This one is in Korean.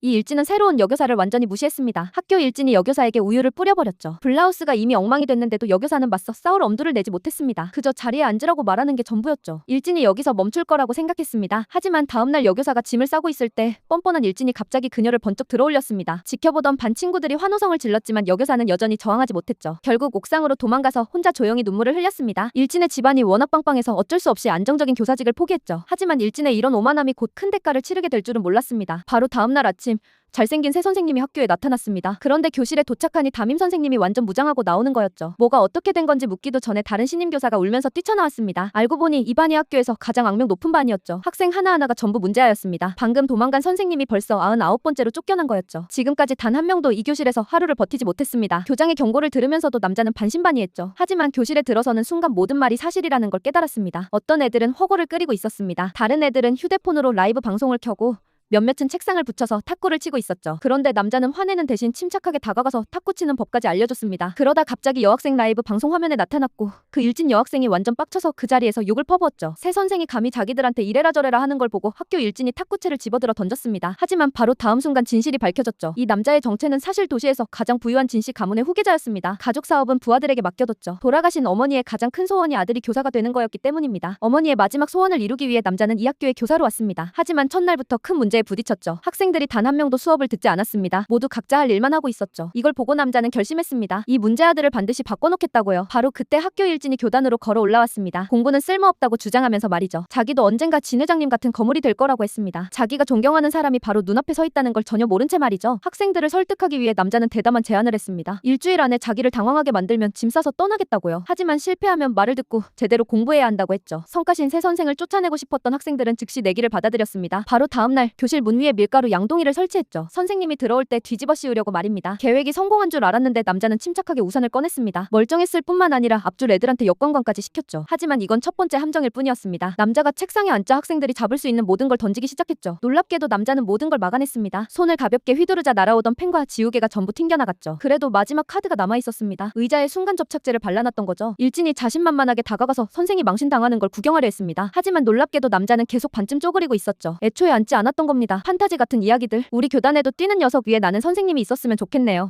이 일진은 새로운 여교사를 완전히 무시했습니다. 학교 일진이 여교사에게 우유를 뿌려버렸죠. 블라우스가 이미 엉망이 됐는데도 여교사는 맞서 싸울 엄두를 내지 못했습니다. 그저 자리에 앉으라고 말하는 게 전부였죠. 일진이 여기서 멈출 거라고 생각했습니다. 하지만 다음날 여교사가 짐을 싸고 있을 때 뻔뻔한 일진이 갑자기 그녀를 번쩍 들어올렸습니다. 지켜보던 반 친구들이 환호성을 질렀지만 여교사는 여전히 저항하지 못했죠. 결국 옥상으로 도망가서 혼자 조용히 눈물을 흘렸습니다. 일진의 집안이 워낙 빵빵해서 어쩔 수 없이 안정적인 교사직을 포기했죠. 하지만 일진의 이런 오만함이 곧 큰 대가를 치르게 될 줄은 몰랐습니다. 바로 다음날 아침 잘생긴 새 선생님이 학교에 나타났습니다. 그런데 교실에 도착하니 담임 선생님이 완전 무장하고 나오는 거였죠. 뭐가 어떻게 된 건지 묻기도 전에 다른 신임 교사가 울면서 뛰쳐나왔습니다. 알고 보니 이 반이 학교에서 가장 악명 높은 반이었죠. 학생 하나하나가 전부 문제아였습니다. 방금 도망간 선생님이 벌써 99번째로 쫓겨난 거였죠. 지금까지 단 한 명도 이 교실에서 하루를 버티지 못했습니다. 교장의 경고를 들으면서도 남자는 반신반의했죠. 하지만 교실에 들어서는 순간 모든 말이 사실이라는 걸 깨달았습니다. 어떤 애들은 허거를 끓이고 있었습니다. 다른 애들은 휴대폰으로 라이브 방송을 켜고 몇몇은 책상을 붙여서 탁구를 치고 있었죠. 그런데 남자는 화내는 대신 침착하게 다가가서 탁구 치는 법까지 알려줬습니다. 그러다 갑자기 여학생 라이브 방송 화면에 나타났고 그 일진 여학생이 완전 빡쳐서 그 자리에서 욕을 퍼부었죠. 새 선생이 감히 자기들한테 이래라 저래라 하는 걸 보고 학교 일진이 탁구채를 집어들어 던졌습니다. 하지만 바로 다음 순간 진실이 밝혀졌죠. 이 남자의 정체는 사실 도시에서 가장 부유한 진씨 가문의 후계자였습니다. 가족 사업은 부하들에게 맡겨뒀죠. 돌아가신 어머니의 가장 큰 소원이 아들이 교사가 되는 거였기 때문입니다. 어머니의 마지막 소원을 이루기 위해 남자는 이 학교에 교사로 왔습니다. 하지만 첫날부터 큰 문제에 부딪혔죠. 학생들이 단 한 명도 수업을 듣지 않았습니다. 모두 각자 할 일만 하고 있었죠. 이걸 보고 남자는 결심했습니다. 이 문제 아들을 반드시 바꿔놓겠다고요. 바로 그때 학교 일진이 교단으로 걸어 올라왔습니다. 공부는 쓸모없다고 주장하면서 말이죠. 자기도 언젠가 진 회장님 같은 거물이 될 거라고 했습니다. 자기가 존경하는 사람이 바로 눈앞에 서 있다는 걸 전혀 모른 채 말이죠. 학생들을 설득하기 위해 남자는 대담한 제안을 했습니다. 일주일 안에 자기를 당황하게 만들면 짐 싸서 떠나겠다고요. 하지만 실패하면 말을 듣고 제대로 공부해야 한다고 했죠. 성가신 새 선생을 쫓아내고 싶었던 학생들은 즉시 내기를 받아들였습니다. 바로 다음날 교실 문 위에 밀가루 양동이를 설치했죠. 선생님이 들어올 때 뒤집어 씌우려고 말입니다. 계획이 성공한 줄 알았는데 남자는 침착하게 우산을 꺼냈습니다. 멀쩡했을 뿐만 아니라 앞줄 애들한테 역관광까지 시켰죠. 하지만 이건 첫 번째 함정일 뿐이었습니다. 남자가 책상에 앉자 학생들이 잡을 수 있는 모든 걸 던지기 시작했죠. 놀랍게도 남자는 모든 걸 막아냈습니다. 손을 가볍게 휘두르자 날아오던 펜과 지우개가 전부 튕겨나갔죠. 그래도 마지막 카드가 남아있었습니다. 의자에 순간 접착제를 발라놨던 거죠. 일진이 자신만만하게 다가가서 선생이 망신당하는 걸 구경하려 했습니다. 하지만 놀랍게도 남자는 계속 반쯤 쪼그리고 있었죠. 애초에 앉지 않았던 겁니다. 판타지 같은 이야기들. 우리 교단에도 뛰는 녀석 위에 나는 선생님이 있었으면 좋겠네요.